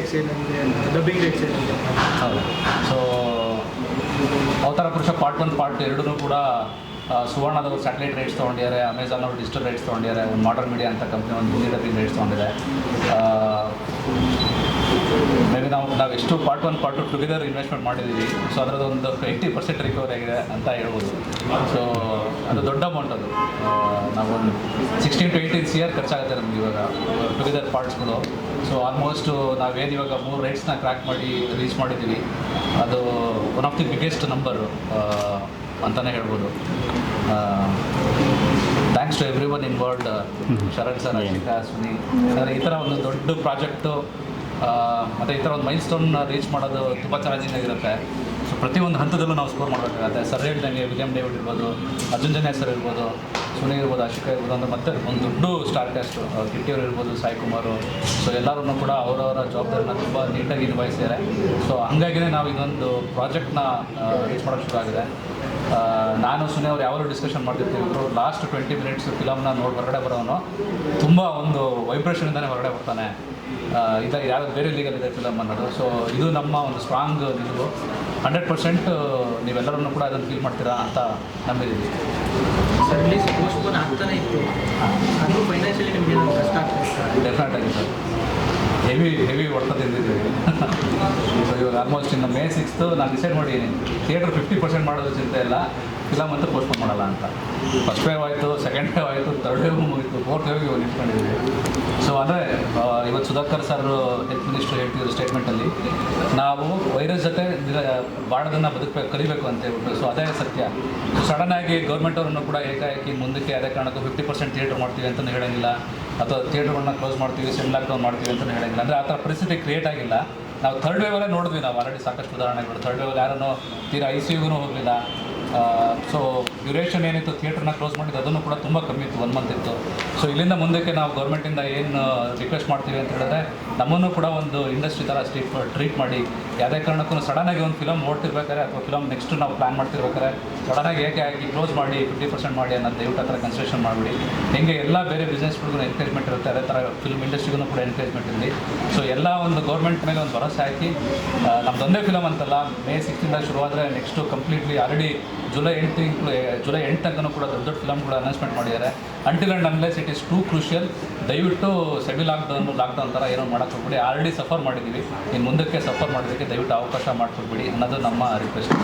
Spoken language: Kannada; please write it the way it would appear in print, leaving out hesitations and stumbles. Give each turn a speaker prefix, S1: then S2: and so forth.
S1: ರೇಟ್ಸ್ ಏನಿದೆ, ಡಬ್ಬಿಂಗ್ ರೇಟ್ಸ್ ಏನಿದೆ?
S2: ಹೌದು. ಸೊ ಅವತಾರ ಪುರುಷ ಪಾರ್ಟ್ 1 ಪಾರ್ಟ್ 2 ಕೂಡ ಸುವರ್ಣದವರು ಸ್ಯಾಟಲೈಟ್ ರೇಟ್ಸ್ ತೊಗೊಂಡಿದ್ದಾರೆ, ಅಮೆಝಾನ್ ಅವರು ಡಿಜಿಟಲ್ ರೇಟ್ಸ್ ತೊಗೊಂಡಿದ್ದಾರೆ, ಒಂದು ಮಾಡರ್ನ್ ಮೀಡಿಯಾ ಅಂತ ಕಂಪ್ನಿ ಒಂದು ಹಿಂದಿ ಡಬ್ಬಿಂಗ್ ರೇಟ್ಸ್ ತೊಗೊಂಡಿದೆ. ಮೇ ಬಿ ನಾವು ಎಷ್ಟು ಪಾರ್ಟ್ 1 ಪಾರ್ಟ್ 2 ಟುಗೆದರ್ ಇನ್ವೆಸ್ಟ್ಮೆಂಟ್ ಮಾಡಿದ್ದೀವಿ. ಸೊ ಅದರದ್ದೊಂದು 80% ರಿಕವರಿ ಆಗಿದೆ ಅಂತ ಹೇಳ್ಬೋದು. ಸೊ ಅದು ದೊಡ್ಡ ಅಮೌಂಟ್. ಅದು ನಾವೊಂದು 16 to 18 CR ಖರ್ಚಾಗುತ್ತೆ ನಮ್ಗೆ ಇವಾಗ ಟುಗೆದರ್ ಪಾರ್ಟ್ಸ್ಗಳು. ಸೊ ಆಲ್ಮೋಸ್ಟ್ ನಾವೇನು ಇವಾಗ 3 ರೈಟ್ಸ್ನ ಕ್ರ್ಯಾಕ್ ಮಾಡಿ ರೀಚ್ ಮಾಡಿದ್ದೀವಿ. ಅದು one of the biggest number ಅಂತಲೇ ಹೇಳ್ಬೋದು. Thanks to everyone involved, Sharan sir, Ashika, Suni. ಅಂದರೆ ಈ ಥರ ಒಂದು ದೊಡ್ಡ ಪ್ರಾಜೆಕ್ಟು ಮತ್ತು ಈ ಥರ ಒಂದು ಮೈಲ್ ಸ್ಟೋನ್ ರೀಚ್ ಮಾಡೋದು ತುಂಬ ಚಾಲೆಂಜಿಂಗ್ ಆಗಿರುತ್ತೆ. ಸೊ ಪ್ರತಿಯೊಂದು ಹಂತದಲ್ಲೂ ನಾವು ಸ್ಕೋರ್ ಮಾಡಬೇಕಾಗುತ್ತೆ. ಸರ್ ಹೇಳ್ದಂಗೆ ವಿಲಿಯಂ ಡೇವಿಡ್ ಇರ್ಬೋದು, ಅರ್ಜುನ್ ಜನ್ಯ ಸರ್ ಇರ್ಬೋದು, ಸುನಿ ಇರ್ಬೋದು, ಅಶಿಕಾ ಇರ್ಬೋದು, ಅಂದರೆ ಮತ್ತೆ ಒಂದು ದೊಡ್ಡ ಸ್ಟಾರ್ ಕ್ಯಾಸ್ಟು ಕಿಟ್ಟಿಯವರು ಇರ್ಬೋದು, ಸಾಯಿ ಕುಮಾರು. ಸೊ ಎಲ್ಲರೂ ಕೂಡ ಅವರವರ ಜವಾಬ್ದಾರಿನ ತುಂಬ ನೀಟಾಗಿ ನಿಭಾಯಿಸಿದ್ದಾರೆ. ಸೊ ಹಂಗಾಗಿಯೇ ನಾವು ಇದೊಂದು ಪ್ರಾಜೆಕ್ಟ್ನ ರೀಚ್ ಮಾಡೋಕ್ಕೆ ಶುರು ಆಗಿದೆ. ನಾನು ಸುನಿ ಅವ್ರು ಯಾವಾಗಲೂ ಡಿಸ್ಕಷನ್ ಮಾಡ್ತಿರ್ತೀವಿ. ಲಾಸ್ಟ್ 20 minutes ಫಿಲಮ್ನ ನೋಡಿ ಹೊರಗಡೆ ಬರೋನು ತುಂಬ ಒಂದು ವೈಬ್ರೇಷನಿಂದನೇ ಹೊರಗಡೆ ಬರ್ತಾನೆ. ಇದು ಯಾವ್ದು ಬೇರೆ ಲೀಗಲ್ಲಿದೆ ಫಿಲಮ್ ಅನ್ನೋದು. ಸೊ ಇದು ನಮ್ಮ ಒಂದು ಸ್ಟ್ರಾಂಗ್ ನಿಲುವು. 100% ನೀವೆಲ್ಲರೂ ಕೂಡ ಅದನ್ನು ಫೀಲ್ ಮಾಡ್ತೀರಾ ಅಂತ ನಂಬಿದ್ದೀವಿ.
S1: ಸರ್ ರಿಲೀಸ್ ಪೋಸ್ಟ್ಪೋನ್ ಆಗ್ತಾನೆ ಇತ್ತು, ಅದು ಫೈನಾನ್ಷಿಯಲಿ ನಿಮಗೆ ಏನಾದರೂ ಕಷ್ಟ ಆಗ್ತದೆ?
S2: ಡೆಫಿನೆಟಾಗಿ ಸರ್ ಹೆವಿ ಹೊಡೆತ ತಿಂದಿದ್ದೀವಿ. ಸೊ ಇವಾಗ ಆಲ್ಮೋಸ್ಟ್ ಇನ್ನು May 6th ನಾನು ಡಿಸೈಡ್ ಮಾಡಿದ್ದೀನಿ, ಥಿಯೇಟ್ರ್ 50% ಮಾಡೋದು ಚಿಂತೆ ಇಲ್ಲ, ಫಿಲಮ್ ಅಂತೂ ಪೋಸ್ಟ್ಪೋನ್ ಮಾಡಲ್ಲ ಅಂತ. ಫಸ್ಟ್ ವೇವ್ ಆಯಿತು, ಸೆಕೆಂಡ್ ವೇವ್ ಆಯಿತು, ಥರ್ಡ್ ವೇವ್ ಮುಗಿತು, ಫೋರ್ತ್ ವೇವ್ಗೆ ಇವಾಗ ನಿಂತ್ಕೊಂಡಿದ್ದೀವಿ. ಸೊ ಅಂದರೆ ಇವತ್ತು ಸುಧಾಕರ್ ಸರ್ ಹೆಲ್ತ್ ಮಿನಿಸ್ಟ್ರು ಹೇಳ್ತಿದ್ರು ಸ್ಟೇಟ್ಮೆಂಟಲ್ಲಿ, ನಾವು ವೈರಸ್ ಜೊತೆ ಬಾಳೋದನ್ನು ಕಲಿಬೇಕು ಅಂತ ಹೇಳ್ಬಿಟ್ಟು. ಸೊ ಅದೇ ಸತ್ಯ. ಸಡನ್ನಾಗಿ ಗೌರ್ಮೆಂಟ್ ಅವರನ್ನು ಕೂಡ ಏಕಾಏಕಿ ಮುಂದಕ್ಕೆ ಅದೇ ಕಾರಣಕ್ಕೂ 50% ಥಿಯೇಟ್ರ್ ಮಾಡ್ತೀವಿ ಅಂತಲೂ ಹೇಳೋಂಗಿಲ್ಲ, ಅಥವಾ ಥಿಯೇಟ್ರ್ಗಳನ್ನ ಕ್ಲೋಸ್ ಮಾಡ್ತೀವಿ, ಸೆಮ್ ಲಾಕ್ಡೌನ್ ಮಾಡ್ತೀವಿ ಅಂತಲೂ ಹೇಳೋಂಗಿಲ್ಲ. ಅಂದರೆ ಆ ಥರ ಪರಿಸ್ಥಿತಿ ಕ್ರಿಯೇಟ್ ಆಗಿಲ್ಲ. ನಾವು ಥರ್ಡ್ ವೇವಲ್ಲೇ ನೋಡಿದ್ವಿ, ನಾವು ಆಲ್ರೆಡಿ ಸಾಕಷ್ಟು ಉದಾಹರಣೆಗಳು. ಥರ್ಡ್ ವೇವಲ್ಲಿ ಯಾರನ್ನೂ ತೀರಾ ICUಗೂ ಹೋಗಲಿಲ್ಲ. ಸೊ ಡ್ಯೂರೇಷನ್ ಏನಿತ್ತು ಥಿಯೇಟ್ರನ್ನ ಕ್ಲೋಸ್ ಮಾಡಿದ್ದು ಅದನ್ನು ಕೂಡ ತುಂಬ ಕಮ್ಮಿ ಇತ್ತು, 1 month ಇತ್ತು. ಸೊ ಇಲ್ಲಿಂದ ಮುಂದಕ್ಕೆ ನಾವು ಗೌರ್ಮೆಂಟಿಂದ ಏನು ರಿಕ್ವೆಸ್ಟ್ ಮಾಡ್ತೀವಿ ಅಂತ ಹೇಳಿದ್ರೆ, ನಮ್ಮನ್ನು ಕೂಡ ಒಂದು ಇಂಡಸ್ಟ್ರಿ ಥರ ಟ್ರೀಟ್ ಮಾಡಿ, ಯಾವುದೇ ಕಾರಣಕ್ಕೂ ಸಡನ್ನಾಗಿ ಒಂದು ಫಿಲಮ್ ಓಡ್ತಿರ್ಬೇಕಾದ್ರೆ ಅಥವಾ ಫಿಲಮ್ ನೆಕ್ಸ್ಟ್ ನಾವು ಪ್ಲ್ಯಾನ್ ಮಾಡ್ತಿರ್ಬೇಕಾದ್ರೆ ಸಡನ್ನಾಗಿ ಏಕೆ ಆಗಿ ಕ್ಲೋಸ್ ಮಾಡಿ 50% ಮಾಡಿ ಅನ್ನೋದು ದಯವಿಟ್ಟು ಆ ಥರ ಕನ್ಸಿಡರೇಷನ್ ಮಾಡಿಬಿಡಿ. ಹೆಂಗೆ ಎಲ್ಲ ಬೇರೆ ಬಿಸ್ನೆಸ್ಗಳಿಗೂ ಎನ್ಕರೇಜ್ಮೆಂಟ್ ಇರುತ್ತೆ, ಅದೇ ಥರ ಫಿಲ್ಮ್ ಇಂಡಸ್ಟ್ರಿಗೂ ಕೂಡ ಎನ್ಕರೇಜ್ಮೆಂಟ್ ಇರಲಿ. ಸೊ ಎಲ್ಲ ಒಂದು ಗೌರ್ಮೆಂಟ್ ಮೇಲೆ ಒಂದು ಭರವಸೆ ಹಾಕಿ, ನಮ್ಮದೊಂದೇ ಫಿಲಮ್ ಅಂತಲ್ಲ, May 6th ಶುರುವಾದರೆ ನೆಕ್ಸ್ಟು ಕಂಪ್ಲೀಟ್ಲಿ ಆಲ್ರೆಡಿ ಜುಲೈ 8 ತನಕ ಕೂಡ ದೊಡ್ಡ ಫಿಲಮ್ಗಳು ಅನೌನ್ಸ್ಮೆಂಟ್ ಮಾಡಿದ್ದಾರೆ. Until and unless it is too crucial, ದಯವಿಟ್ಟು ಸೆಮಿ ಲಾಕ್ಡೌನ್ ಥರ ಏನೋ ಮಾಡೋಕ್ಕೆ ಹೋಗ್ಬಿಡಿ. ಆಲ್ರೆಡಿ ಸಫರ್ ಮಾಡಿದ್ದೀವಿ, ಇನ್ನು ಮುಂದಕ್ಕೆ ಸಫರ್ ಮಾಡೋದಕ್ಕೆ ದಯವಿಟ್ಟು ಅವಕಾಶ ಮಾಡಿಕೊಡ್ಬಿಡಿ ಅನ್ನೋದು ನಮ್ಮ ರಿಕ್ವೆಸ್ಟ್.